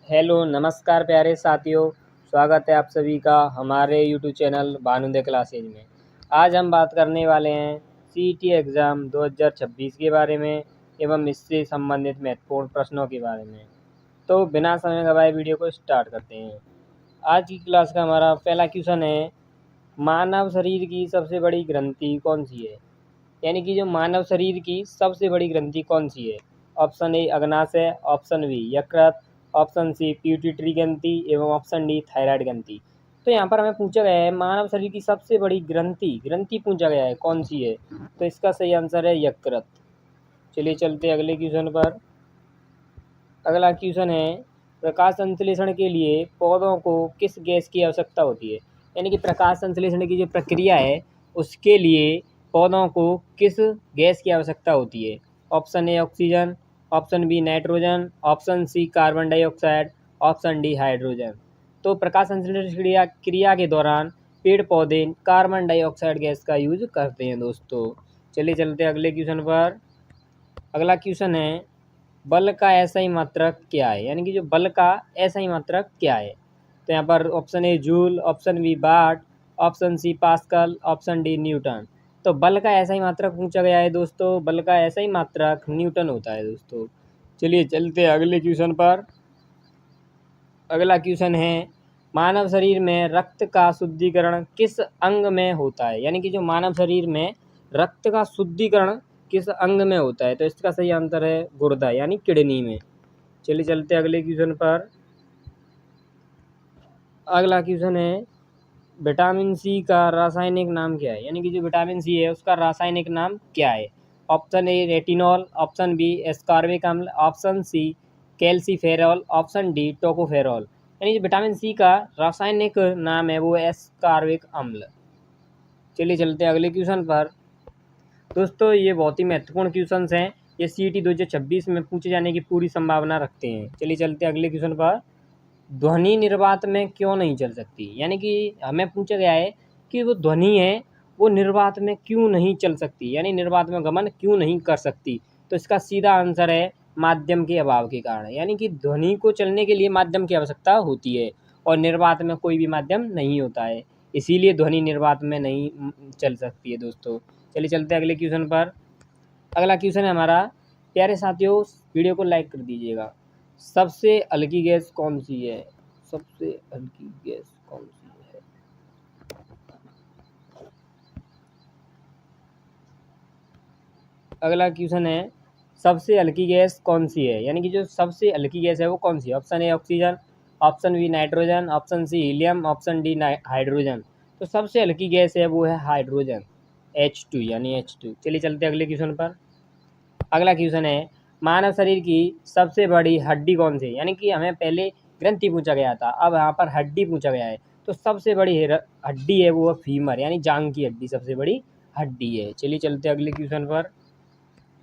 Hello नमस्कार प्यारे साथियों। स्वागत है आप सभी का हमारे यूट्यूब चैनल भानुदय क्लासेज में। आज हम बात करने वाले हैं सीईटी एग्ज़ाम 2026 के बारे में एवं इससे संबंधित महत्वपूर्ण प्रश्नों के बारे में। तो बिना समय गवाए वीडियो को स्टार्ट करते हैं। आज की क्लास का हमारा पहला क्वेश्चन है, मानव शरीर की सबसे बड़ी ग्रंथि कौन सी है? यानी कि जो मानव शरीर की सबसे बड़ी ग्रंथि कौन सी है? ऑप्शन ए अग्नाशय, ऑप्शन बी यकृत, ऑप्शन सी पिट्यूटरी ग्रंथि एवं ऑप्शन डी थायराइड ग्रंथि। तो यहाँ पर हमें पूछा गया है मानव शरीर की सबसे बड़ी ग्रंथि ग्रंथि पूछा गया है कौन सी है, तो इसका सही आंसर है यकृत। चलिए चलते हैं अगले क्वेश्चन पर। अगला क्वेश्चन है, प्रकाश संश्लेषण के लिए पौधों को किस गैस की आवश्यकता होती है? यानी कि प्रकाश संश्लेषण की जो प्रक्रिया है उसके लिए पौधों को किस गैस की आवश्यकता होती है? Option A oxygen, option B nitrogen, option C carbon dioxide, option D hydrogen. तो प्रकाश संश्लेषण क्रिया के दौरान पेड़ पौधे कार्बन डाइऑक्साइड गैस का यूज करते हैं दोस्तों। चलिए चलते हैं अगले क्वेश्चन पर। अगला क्वेश्चन है, बल का एसआई मात्रक क्या है? यानी कि जो बल का एसआई मात्रक क्या है? तो यहाँ पर option A joule, option B watt, option C pascal, option D newton. तो बल का एसआई मात्रक पूछा गया है दोस्तों। बल का एसआई मात्रक न्यूटन होता है दोस्तों। चलिए चलते हैं अगले क्वेश्चन पर। अगला क्वेश्चन है, मानव शरीर में रक्त का शुद्धिकरण किस अंग में होता है? यानी कि जो मानव शरीर में रक्त का शुद्धिकरण किस अंग में होता है? तो इसका सही आंसर है गुर्दा यानी किडनी में। चलिए चलते हैं अगले क्वेश्चन पर। अगला क्वेश्चन है, विटामिन सी का रासायनिक नाम क्या है? यानी कि जो विटामिन सी है उसका रासायनिक नाम क्या है? Option A retinol, option B ascorbic अम्ल, option C calciferol, option D tocopherol. यानी जो विटामिन सी का रासायनिक नाम है वो एस्कॉर्बिक अम्ल। चलिए चलते हैं अगले क्वेश्चन पर। दोस्तों ये बहुत ही महत्वपूर्ण क्वेश्चंस हैं, ये सीईटी 2026 में पूछे जाने की पूरी संभावना रखते हैं। चलिए चलते हैं अगले क्वेश्चन पर। ध्वनि निर्वात में क्यों नहीं चल सकती? यानी कि हमें पूछा गया है कि वो ध्वनि है वो निर्वात में क्यों नहीं चल सकती, यानी निर्वात में गमन क्यों नहीं कर सकती? तो इसका सीधा आंसर है माध्यम के अभाव के कारण। यानी कि ध्वनि को चलने के लिए माध्यम की आवश्यकता होती है और निर्वात में कोई भी माध्यम नहीं होता है, इसीलिए ध्वनि निर्वात में नहीं चल सकती है दोस्तों। चलिए चलते हैं अगले क्वेश्चन पर। अगला क्वेश्चन है हमारा, प्यारे साथियों वीडियो को लाइक कर दीजिएगा। सबसे हल्की गैस कौन सी है? सबसे हल्की गैस कौन सी है? अगला क्वेश्चन है, सबसे हल्की गैस कौन सी है? यानी कि जो सबसे हल्की गैस है वो कौन सी है? Option A oxygen, option B nitrogen, option C helium, option D hydrogen. तो सबसे हल्की गैस है वो है हाइड्रोजन, H2 यानी H2। चलिए चलते हैं अगले क्वेश्चन पर। अगला क्वेश्चन है, मानव शरीर की सबसे बड़ी हड्डी कौन सी है? यानी कि हमें पहले ग्रंथि पूछा गया था, अब यहाँ पर हड्डी पूछा गया है। तो सबसे बड़ी हड्डी है वो फीमर यानी जांग की हड्डी सबसे बड़ी हड्डी है। चलिए चलते हैं अगले क्वेश्चन पर।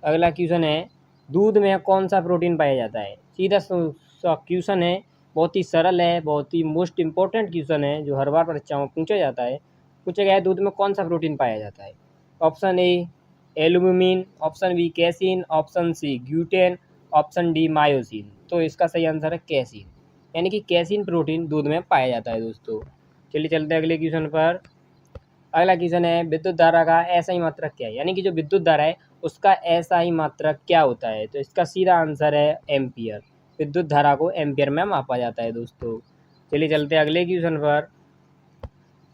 अगला क्वेश्चन है, दूध में कौन सा प्रोटीन पाया जाता है? सीधा सा क्वेश्चन है, बहुत ही सरल है, बहुत ही मोस्ट इंपॉर्टेंट क्वेश्चन है जो हर बार परीक्षाओं में पूछा जाता है। पूछा गया है दूध में कौन सा प्रोटीन पाया जाता है? Option A albumin, option B casein, option C gluten, option D myosin. तो इसका सही आंसर है कैसीन, यानी कि कैसीन प्रोटीन दूध में पाया जाता है दोस्तों। चलिए चलते हैं अगले क्वेश्चन पर। अगला क्वेश्चन है, विद्युत धारा का एसआई मात्रक क्या है? यानी कि जो विद्युत धारा है उसका एसआई मात्रक क्या होता है? तो इसका सीधा आंसर है एम्पियर। विद्युत धारा को एम्पियर में मापा जाता है दोस्तों। चलिए चलते हैं अगले क्वेश्चन पर।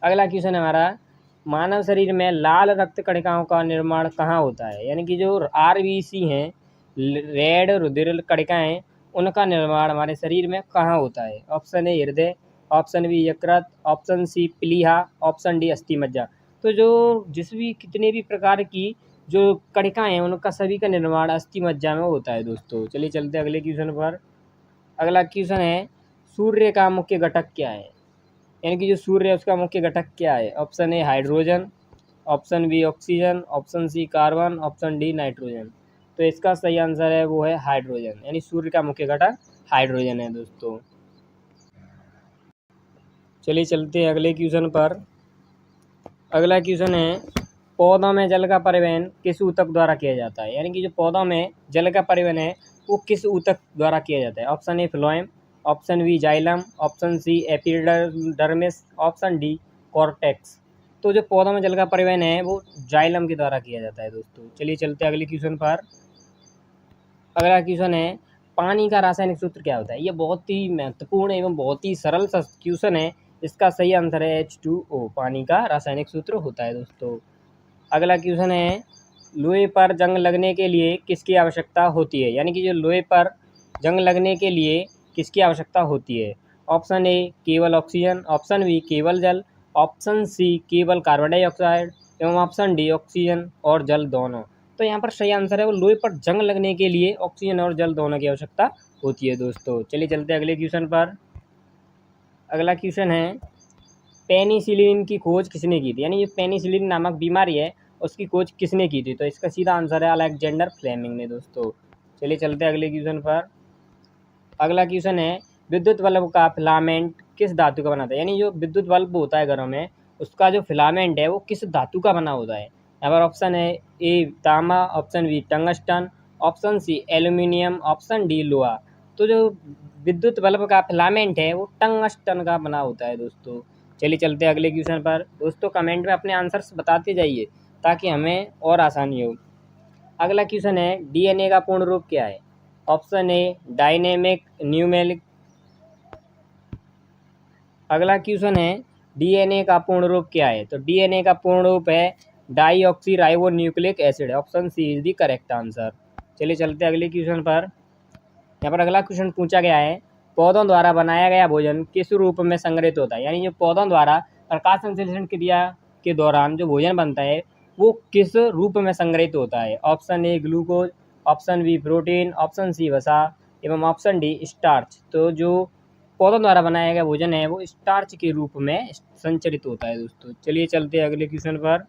अगला क्वेश्चन हमारा, मानव शरीर में लाल रक्त कणिकाओं का निर्माण कहाँ होता है? यानी कि जो आरबीसी हैं, रेड रुधिर कणिकाएं, उनका निर्माण हमारे शरीर में कहाँ होता है? ऑप्शन ए हृदय, ऑप्शन बी यकृत, ऑप्शन सी प्लीहा, ऑप्शन डी अस्थि मज्जा। तो जो जिस भी कितने भी प्रकार की जो कणिकाएं हैं उनका सभी का निर्माण अस्थि मज्जा में होता है दोस्तों। चलिए चलते हैं अगले क्वेश्चन पर। अगला क्वेश्चन है, सूर्य का मुख्य घटक क्या है? यानी कि जो सूर्य है उसका मुख्य घटक क्या है? Option A hydrogen, option B oxygen, option C carbon, option D nitrogen. तो इसका सही आंसर है वो है हाइड्रोजन, यानी सूर्य का मुख्य घटक हाइड्रोजन है दोस्तों। चलिए चलते हैं अगले क्वेश्चन पर। अगला क्वेश्चन है, पौधों में जल का परिवहन किस ऊतक द्वारा किया जाता है? यानी कि जो पौधों में जल का परिवहन है वो किस ऊतक द्वारा किया जाता है? Option A phloem, option B xylem, option C epidermis, option D cortex. तो जो पौधों में जल का परिवहन है वो जाइलम के द्वारा किया जाता है दोस्तों। चलिए चलते हैं अगले क्वेश्चन पर। अगला क्वेश्चन है पानी का रासायनिक सूत्र क्या होता है। ये बहुत ही महत्वपूर्ण एवं बहुत ही सरल सा क्वेश्चन है। इसका सही आंसर है H2O, पानी का रासायनिक सूत्र होता है दोस्तों। अगला क्वेश्चन है लोहे पर जंग लगने के लिए किसकी आवश्यकता होती है, यानी कि जो लोहे पर जंग लगने के लिए किसकी आवश्यकता होती है। ऑप्शन ए केवल ऑक्सीजन, ऑप्शन बी केवल जल, ऑप्शन सी केवल कार्बन डाइऑक्साइड एवं ऑप्शन डी ऑक्सीजन और जल दोनों। तो यहाँ पर सही आंसर है वो लोहे पर जंग लगने के लिए ऑक्सीजन और जल दोनों की आवश्यकता होती है दोस्तों। चलिए चलते हैं अगले क्वेश्चन पर। अगला क्वेश्चन है पेनिसिलिन की खोज किसने की थी, यानी ये पेनिसिलिन नामक बीमारी है उसकी खोज किसने की थी। तो इसका सीधा आंसर है अलेक्जेंडर फ्लेमिंग ने दोस्तों। चलिए चलते हैं अगले क्वेश्चन पर। अगला क्वेश्चन है विद्युत बल्ब का फिलामेंट किस धातु का बनाता है, यानी जो विद्युत बल्ब होता है घरों में उसका जो फिलामेंट है वो किस धातु का बना होता है। यहाँ पर ऑप्शन है ए तांबा, option B tungsten, option C aluminium, option D लोहा। तो जो विद्युत बल्ब का फिलामेंट है वो टंगस्टन का बना होता है दोस्तों। चलिए चलते हैं अगले क्वेश्चन पर। दोस्तों कमेंट में अपने आंसर्स बताते जाइए ताकि हमें और आसानी हो। अगला क्वेश्चन है डीएनए का पूर्ण रूप क्या है। ऑप्शन ए डायनेमिक न्यूमेरिक। अगला क्वेश्चन है डीएनए का पूर्ण रूप क्या है। तो डीएनए का पूर्ण रूप है deoxyribonucleic acid, option C is the correct answer. चलिए चलते हैं अगले क्वेश्चन पर। यहाँ पर अगला क्वेश्चन पूछा गया है पौधों द्वारा बनाया गया भोजन किस रूप में संग्रहित होता है, यानी जो पौधों द्वारा प्रकाश संश्लेषण क्रिया के दौरान जो भोजन बनता है वो किस रूप में संग्रहित होता है। Option A glucose, option B protein, option C वसा एवं ऑप्शन डी स्टार्च। तो जो पौधों द्वारा बनाया गया भोजन है वो स्टार्च के रूप में संचरित होता है दोस्तों। चलिए चलते हैं अगले क्वेश्चन पर।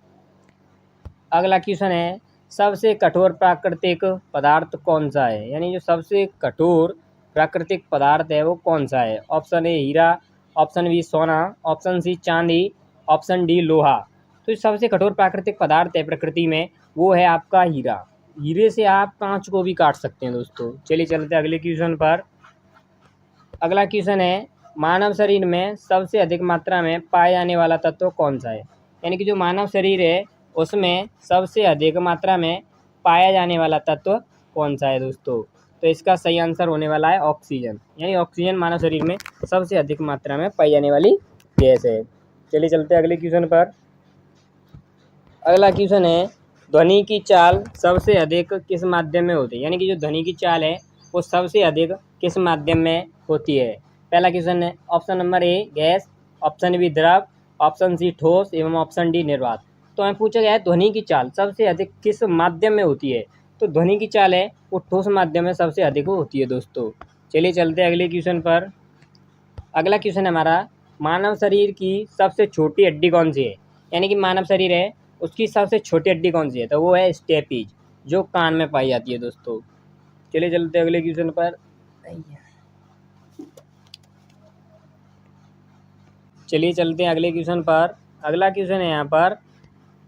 अगला क्वेश्चन है सबसे कठोर प्राकृतिक पदार्थ कौन सा है, यानी जो सबसे कठोर प्राकृतिक पदार्थ है वो कौन सा है। ऑप्शन ए हीरा, ऑप्शन बी सोना, ऑप्शन सी चांदी, ऑप्शन डी लोहा। तो जो सबसे कठोर प्राकृतिक पदार्थ है प्रकृति में वो है आपका हीरा। हीरे से आप कांच को भी काट सकते हैं दोस्तों। चलिए चलते हैं अगले क्वेश्चन पर। अगला क्वेश्चन है मानव शरीर में सबसे अधिक मात्रा में पाया जाने वाला तत्व कौन सा है, यानी कि जो मानव शरीर है उसमें सबसे अधिक मात्रा में पाया जाने वाला तत्व कौन सा है दोस्तों। तो इसका सही आंसर होने वाला है ऑक्सीजन, यानी ऑक्सीजन मानव शरीर में सबसे अधिक मात्रा में पाई जाने वाली गैस है। चलिए चलते हैं अगले क्वेश्चन पर। अगला क्वेश्चन है ध्वनि की चाल सबसे अधिक किस माध्यम में होती है, यानी कि जो ध्वनि की चाल है वो सबसे अधिक किस माध्यम में होती है। पहला क्वेश्चन है option number A gas, option B द्रव, ऑप्शन सी ठोस एवं ऑप्शन डी निर्वात। तो हमें पूछा गया है ध्वनि की चाल सबसे अधिक किस माध्यम में होती है। तो ध्वनि की चाल है वो ठोस माध्यम में सबसे अधिक होती है दोस्तों। चलिए चलते हैं अगले क्वेश्चन पर। अगला क्वेश्चन है हमारा मानव शरीर की सबसे छोटी हड्डी कौन सी है, यानी कि मानव शरीर है उसकी सबसे छोटी हड्डी कौन सी है। तो वो है स्टेपीज जो कान में पाई जाती है दोस्तों। चलिए चलते हैं अगले क्वेश्चन पर। चलिए चलते हैं अगले क्वेश्चन पर। अगला क्वेश्चन है यहाँ पर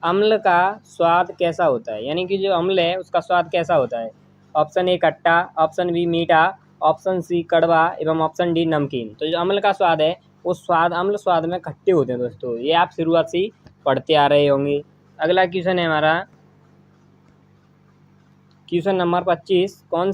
अम्ल का स्वाद कैसा होता है, यानी कि जो अम्ल है उसका स्वाद कैसा होता है। ऑप्शन ए खट्टा, ऑप्शन बी मीठा, ऑप्शन सी कड़वा एवं ऑप्शन डी नमकीन। तो जो अम्ल का स्वाद है वो स्वाद अम्ल स्वाद में खट्टे होते हैं दोस्तों। ये आप शुरुआत से ही पढ़ते आ रहे होंगे। अगला क्वेश्चन है हमारा क्वेश्चन नंबर 25 कौन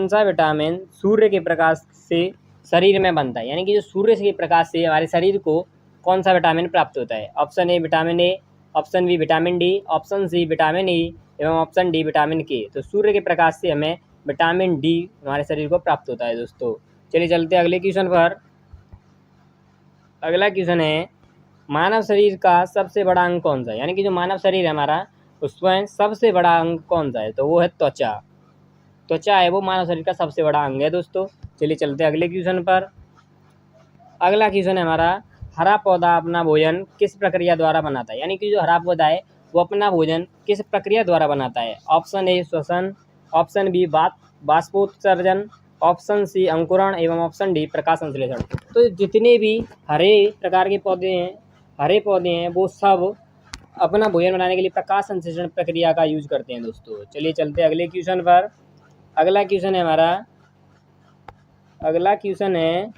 सा विटामिन सूर्य के प्रकाश से शरीर में बनता है, यानी कि जो सूर्य के प्रकाश से हमारे शरीर को कौन सा विटामिन प्राप्त होता है। Option A vitamin A, option B vitamin D, option C vitamin E एवं ऑप्शन डी विटामिन के। तो सूर्य के प्रकाश से हमें विटामिन डी हमारे शरीर को प्राप्त होता है दोस्तों। चलिए चलते हैं अगले क्वेश्चन पर। अगला क्वेश्चन है मानव शरीर का सबसे बड़ा अंग कौन सा है, यानी कि जो मानव शरीर है हमारा उसमें सबसे बड़ा अंग कौन सा है। तो वो है त्वचा। त्वचा है वो मानव शरीर का सबसे बड़ा अंग है दोस्तों। चलिए चलते हैं अगले क्वेश्चन पर। अगला क्वेश्चन है हमारा हरा पौधा अपना भोजन किस प्रक्रिया द्वारा बनाता है, यानी कि जो हरा पौधा है वो अपना भोजन किस प्रक्रिया द्वारा बनाता है। ऑप्शन ए श्वसन, ऑप्शन बी बाष्पोत्सर्जन, ऑप्शन सी अंकुरण एवं ऑप्शन डी प्रकाश संश्लेषण। तो जितने भी हरे प्रकार के हरे पौधे हैं वो सब अपना भोजन बनाने के लिए प्रकाश संश्लेषण प्रक्रिया का यूज करते हैं दोस्तों। चलिए चलते हैं अगले क्वेश्चन पर। अगला क्वेश्चन है हमारा अगला क्वेश्चन है,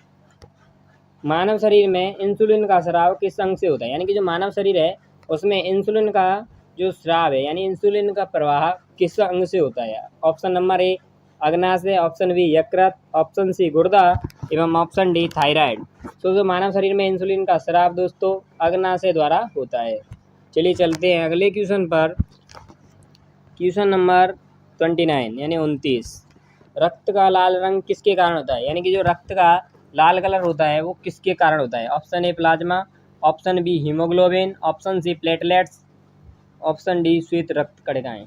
मानव शरीर में इंसुलिन का स्राव किस अंग से होता है? यानी कि जो मानव शरीर है उसमें इंसुलिन का जो स्राव है यानी इंसुलिन का प्रवाह किस अंग से होता है? ऑप्शन नंबर ए अग्नाशय, ऑप्शन बी यकृत, ऑप्शन सी गुर्दा एवं ऑप्शन डी थायराइड। तो जो मानव शरीर में इंसुलिन का स्राव दोस्तों अग्नाशय द्वारा होता है। चलिए चलते हैं अगले क्वेश्चन पर। क्वेश्चन नंबर 29 यानी 29, रक्त का लाल रंग किसके कारण होता है? यानी कि जो रक्त का लाल कलर होता है वो किसके कारण होता है? Option A plasma, option B haemoglobin, option C platelets, option D श्वेत रक्त कणिकाएं।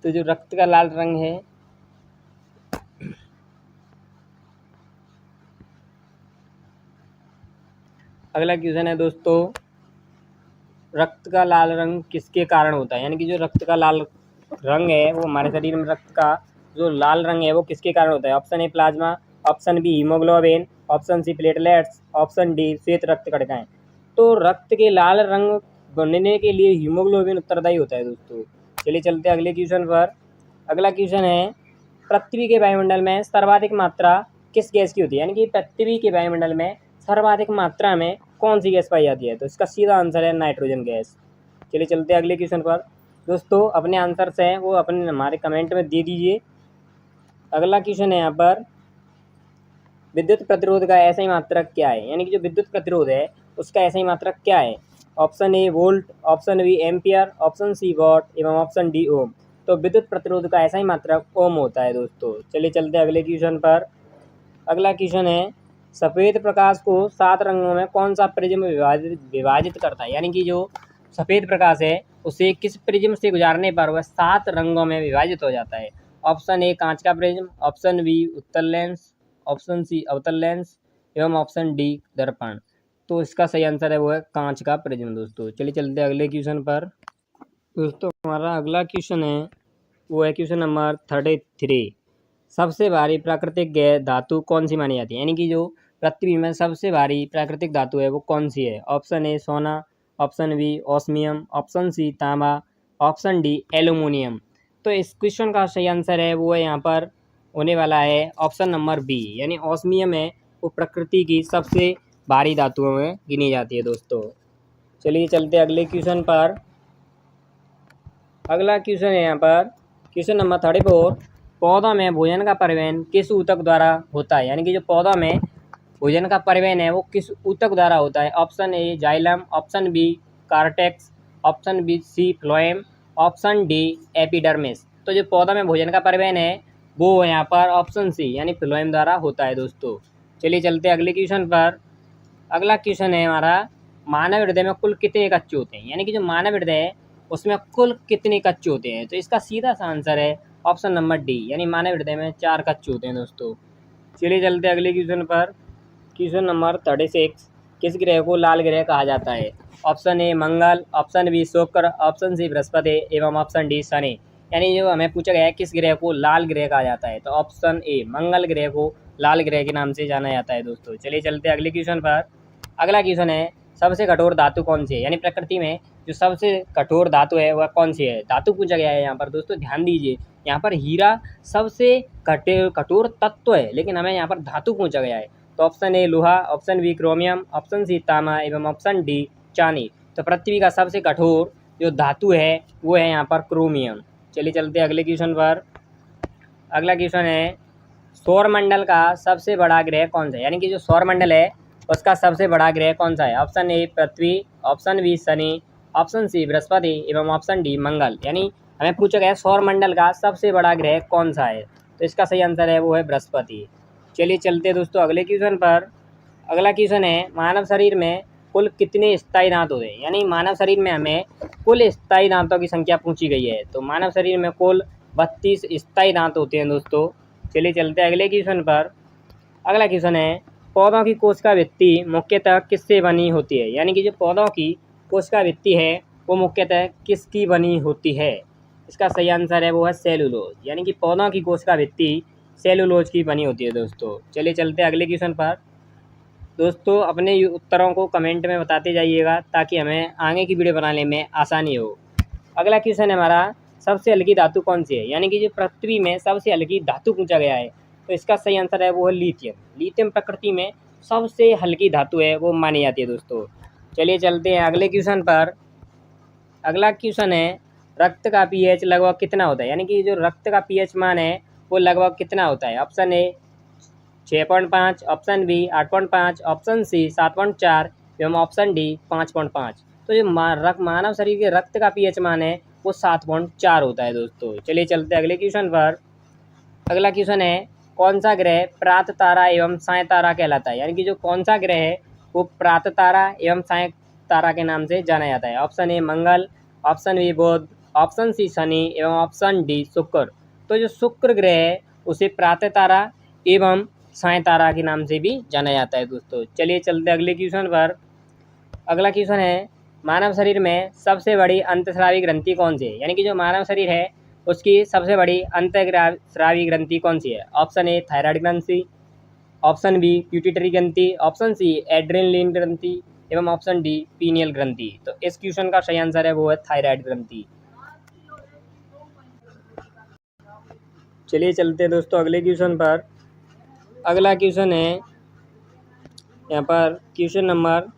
तो जो रक्त का लाल रंग है अगला क्वेश्चन है दोस्तों, रक्त का लाल रंग किसके कारण होता है? यानी कि जो रक्त का लाल रंग है वो हमारे शरीर में रक्त का जो लाल रंग है वो किसके कारण होता है? Option A plasma, option B haemoglobin, option C platelets, option D श्वेत रक्त कणिकाएं। तो रक्त के लाल रंग बनने के लिए हीमोग्लोबिन उत्तरदायी होता है दोस्तों। चलिए चलते हैं अगले क्वेश्चन पर। अगला क्वेश्चन है, पृथ्वी के वायुमंडल में सर्वाधिक मात्रा किस गैस की होती है? यानी कि पृथ्वी के वायुमंडल में सर्वाधिक मात्रा में कौन सी गैस पाई जाती है? तो इसका सीधा आंसर है नाइट्रोजन गैस। चलिए चलते हैं अगले क्वेश्चन पर। दोस्तों अपने आंसर्स हैं वो अपने हमारे कमेंट में दे दीजिए। अगला क्वेश्चन है यहाँ पर, विद्युत प्रतिरोध का ऐसा ही मात्रक क्या है? यानी कि जो विद्युत प्रतिरोध है उसका ऐसा ही मात्रक क्या है? Option A volt, option B ampere, option C watt एवं ऑप्शन डी ओम। तो विद्युत प्रतिरोध का ऐसा ही मात्रक ओम होता है दोस्तों। चलिए चलते हैं अगले क्वेश्चन पर। अगला क्वेश्चन है, सफ़ेद प्रकाश को 7 रंगों में कौन सा प्रिज्म विभाजित करता है? यानी कि जो सफ़ेद प्रकाश है उसे किस प्रिज्म से गुजारने पर वह 7 रंगों में विभाजित हो जाता है? ऑप्शन ए कांच का प्रिज्म, ऑप्शन बी उत्तल लेंस, ऑप्शन सी अवतल लेंस एवं ऑप्शन डी दर्पण। तो इसका सही आंसर है वो है कांच का प्रिज्म दोस्तों। चलिए चलते हैं अगले क्वेश्चन पर। दोस्तों हमारा अगला क्वेश्चन है वो है क्वेश्चन नंबर 33, सबसे भारी प्राकृतिक गैस धातु कौन सी मानी जाती है? यानी कि जो पृथ्वी में सबसे भारी प्राकृतिक धातु है वो कौन सी है? ऑप्शन ए सोना, option B osmium, option C तांबा, ऑप्शन डी एल्यूमिनियम। तो इस क्वेश्चन का सही आंसर है वो है यहाँ पर होने वाला है ऑप्शन नंबर बी, यानी ऑस्मियम है वो प्रकृति की सबसे भारी धातुओं में गिनी जाती है दोस्तों। चलिए चलते अगले क्वेश्चन पर। अगला क्वेश्चन है यहाँ पर क्वेश्चन नंबर 34, पौधा में भोजन का परिवहन किस ऊतक द्वारा होता है? यानी कि जो पौधा में भोजन का परिवहन है वो किस ऊतक द्वारा होता है? Option A xylem, option B cortex, option B C phloem, option D epidermis. तो जो पौधा में भोजन का परिवहन है वो यहाँ पर ऑप्शन सी यानी फ्लोएम द्वारा होता है दोस्तों। चलिए चलते हैं अगले क्वेश्चन पर। अगला क्वेश्चन है हमारा, मानव हृदय में कुल कितने कच्चे होते हैं? यानी कि जो मानव हृदय है उसमें कुल कितने कच्चे होते हैं? तो इसका सीधा सा आंसर है ऑप्शन नंबर डी, यानी मानव हृदय में 4 कच्चे होते हैं दोस्तों। चलिए चलते हैं अगले क्वेश्चन पर। क्वेश्चन नंबर 36, किस ग्रह को लाल ग्रह कहा जाता है? ऑप्शन ए मंगल, ऑप्शन बी शुक्र, ऑप्शन सी बृहस्पति एवं ऑप्शन डी शनि। यानी जो हमें पूछा गया है किस ग्रह को लाल ग्रह कहा जाता है, तो ऑप्शन ए मंगल ग्रह को लाल ग्रह के नाम से जाना जाता है दोस्तों। चलिए चलते हैं अगले क्वेश्चन पर। अगला क्वेश्चन है, सबसे कठोर धातु कौन सी है? यानी प्रकृति में जो सबसे कठोर धातु है वह कौन सी है? धातु पूछा गया है यहाँ पर दोस्तों, ध्यान दीजिए। यहाँ पर हीरा सबसे कठोर तत्व है लेकिन हमें यहाँ पर धातु पूछा गया है। तो ऑप्शन ए लोहा, option B chromium, option C तांबा एवं ऑप्शन डी चांदी। तो पृथ्वी का सबसे कठोर जो धातु है वो है यहाँ पर क्रोमियम। चलिए चलते हैं अगले क्वेश्चन पर। अगला क्वेश्चन है, सौरमंडल का सबसे बड़ा ग्रह कौन सा है? यानी कि जो सौरमंडल है उसका सबसे बड़ा ग्रह कौन सा है? ऑप्शन ए पृथ्वी, ऑप्शन बी शनि, ऑप्शन सी बृहस्पति एवं ऑप्शन डी मंगल। यानी हमें पूछा गया है सौरमंडल का सबसे बड़ा ग्रह कौन सा है, तो इसका सही आंसर है वो है बृहस्पति। चलिए चलते हैं दोस्तों अगले क्वेश्चन पर। अगला क्वेश्चन है, मानव शरीर में कुल कितने स्थायी दांत होते हैं? यानी मानव शरीर में हमें कुल स्थायी दांतों की संख्या पूछी गई है। तो मानव शरीर में कुल 32 स्थायी दांत होते हैं दोस्तों। चलिए चलते हैं अगले क्वेश्चन पर। अगला क्वेश्चन है, पौधों की कोशिका भित्ति मुख्यतः किससे बनी होती है? यानी कि जो पौधों की कोशिका भित्ति है वो मुख्यतः किसकी बनी होती है? इसका सही आंसर है वो है सेलुलोज, यानी कि पौधों की कोशिका भित्ति सेलुलोज की बनी होती है दोस्तों। चलिए चलते हैं अगले क्वेश्चन पर। दोस्तों अपने उत्तरों को कमेंट में बताते जाइएगा ताकि हमें आगे की वीडियो बनाने में आसानी हो। अगला क्वेश्चन है हमारा, सबसे हल्की धातु कौन सी है? यानी कि जो पृथ्वी में सबसे हल्की धातु पूछा गया है, तो इसका सही आंसर है वो है लिथियम। लिथियम प्रकृति में सबसे हल्की धातु है वो मानी जाती है दोस्तों। चलिए चलते हैं अगले क्वेश्चन पर। अगला क्वेश्चन है रक्त का पीएच लगभग कितना होता है, यानी कि जो रक्त का पीएच मान है वो लगभग कितना होता है। Option A 6.5, option B 8.5, option C 7.4 एवं ऑप्शन डी 5.5। तो जो मानव शरीर के रक्त का पीएच मान है वो 7.4 होता है दोस्तों। चलिए चलते हैं अगले क्वेश्चन पर। अगला क्वेश्चन है कौन सा ग्रह प्रात तारा एवं साय तारा कहलाता है, यानी कि जो कौन सा ग्रह है वो प्रात तारा एवं साय तारा के नाम से जाना जाता है। ऑप्शन ए मंगल, ऑप्शन बी बुध, ऑप्शन सी शनि एवं ऑप्शन डी शुक्र। तो जो शुक्र ग्रह है उसे प्रातः तारा एवं साय तारा के नाम से भी जाना जाता है दोस्तों। चलिए चलते अगले क्वेश्चन पर। अगला क्वेश्चन है मानव शरीर में सबसे बड़ी अंतःस्रावी ग्रंथि कौन सी है, यानी कि जो मानव शरीर है उसकी सबसे बड़ी अंतःस्रावी ग्रंथि कौन सी है। ऑप्शन ए थायराइड ग्रंथि, ऑप्शन बी प्यूटिटरी ग्रंथि, ऑप्शन सी एड्रेनलिन ग्रंथि एवं ऑप्शन डी पीनियल ग्रंथि। तो इस क्वेश्चन का सही आंसर है वो है थायराइड ग्रंथि। चलिए चलते हैं दोस्तों अगले क्वेश्चन पर। अगला क्वेश्चन है यहाँ पर क्वेश्चन नंबर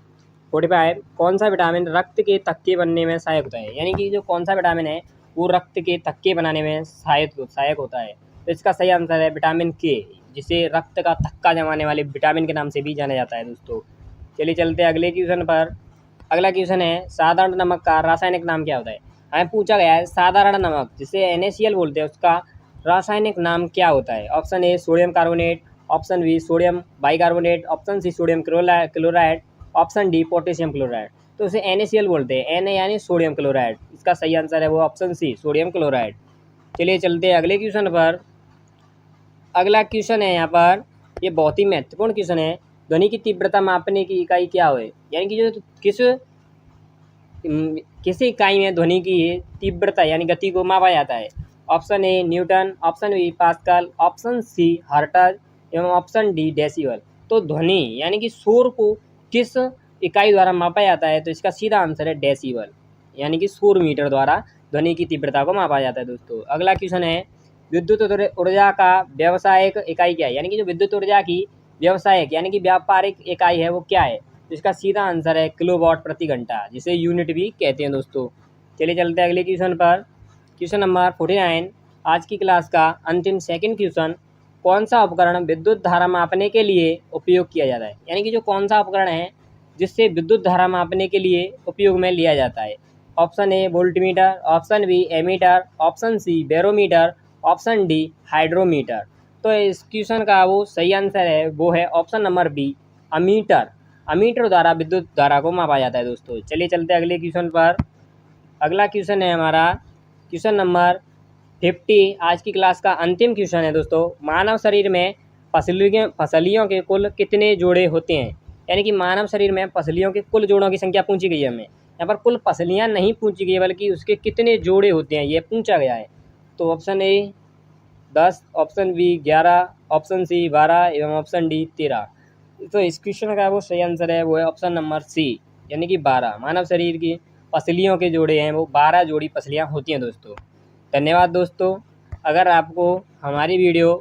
45। कौन सा विटामिन रक्त के थक्के बनने में सहायक होता है, यानी कि जो कौन सा विटामिन है वो रक्त के थक्के बनाने में सहायक होता है। तो इसका सही आंसर है विटामिन के, जिसे रक्त का थक्का जमाने वाले विटामिन के नाम से भी जाना जाता है दोस्तों। चलिए चलते हैं अगले क्वेश्चन पर। अगला क्वेश्चन है साधारण नमक का रासायनिक नाम क्या होता है। हमें पूछा गया है साधारण नमक जिसे NaCl बोलते हैं उसका रासायनिक नाम क्या होता है। Option A sodium carbonate, option B sodium bicarbonate, option C sodium chloride, option D potassium chloride. तो उसे NaCl बोलते हैं, Na यानी सोडियम क्लोराइड। इसका सही आंसर है वो ऑप्शन सी सोडियम क्लोराइड। चलिए चलते हैं अगले क्वेश्चन पर। अगला क्वेश्चन है यहाँ पर, ये बहुत ही महत्वपूर्ण क्वेश्चन है। ध्वनि की तीव्रता मापने की इकाई क्या है, यानी कि जो किस इकाई में ध्वनि की तीव्रता यानी गति को मापा जाता है। Option A newton, option B pascal, option C hertz एवं ऑप्शन डी डेसिबल। तो ध्वनि यानी कि शोर को किस इकाई द्वारा मापा जाता है, तो इसका सीधा आंसर है डेसिबल, यानी कि शोर मीटर द्वारा ध्वनि की तीव्रता को मापा जाता है दोस्तों। अगला क्वेश्चन है विद्युत ऊर्जा का व्यावसायिक इकाई क्या है, यानी कि जो विद्युत ऊर्जा की व्यावसायिक यानी कि व्यापारिक इकाई है वो क्या है। तो इसका सीधा आंसर है किलोवाट प्रति घंटा, जिसे यूनिट भी कहते हैं दोस्तों। चलिए चलते हैं अगले क्वेश्चन पर। क्वेश्चन नंबर 49 आज की क्लास का अंतिम सेकंड क्वेश्चन। कौन सा उपकरण विद्युत धारा मापने के लिए उपयोग किया जाता है, यानी कि जो कौन सा उपकरण है जिससे विद्युत धारा मापने के लिए उपयोग में लिया जाता है। Option A voltmeter, option B ammeter, option C barometer, option D hydrometer. तो इस क्वेश्चन का वो सही आंसर है वो है option number B ammeter. Ammeter द्वारा विद्युत धारा को मापा जाता है दोस्तों। चलिए चलते हैं अगले क्वेश्चन पर। अगला क्वेश्चन है हमारा क्वेश्चन नंबर 50 आज की क्लास का अंतिम क्वेश्चन है दोस्तों। मानव शरीर में पसलियों के कुल कितने जोड़े होते हैं, यानी कि मानव शरीर में पसलियों के कुल जोड़ों की संख्या पूछी गई है हमें। यहाँ पर कुल पसलियाँ नहीं पूछी गई है बल्कि उसके कितने जोड़े होते हैं ये पूछा गया है। तो option A 10, option B 11, option C 12 एवं ऑप्शन डी 13। तो इस क्वेश्चन का वो सही आंसर है वो है ऑप्शन नंबर सी, यानी कि 12। मानव शरीर की पसलियों के जोड़े हैं वो 12 जोड़ी पसलियाँ होती हैं दोस्तों। धन्यवाद दोस्तों। अगर आपको हमारी वीडियो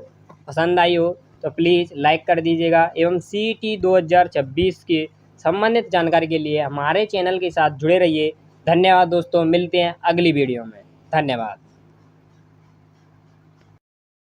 पसंद आई हो तो प्लीज़ लाइक कर दीजिएगा एवं CET 2026 के संबंधित जानकारी के लिए हमारे चैनल के साथ जुड़े रहिए। धन्यवाद दोस्तों, मिलते हैं अगली वीडियो में। धन्यवाद।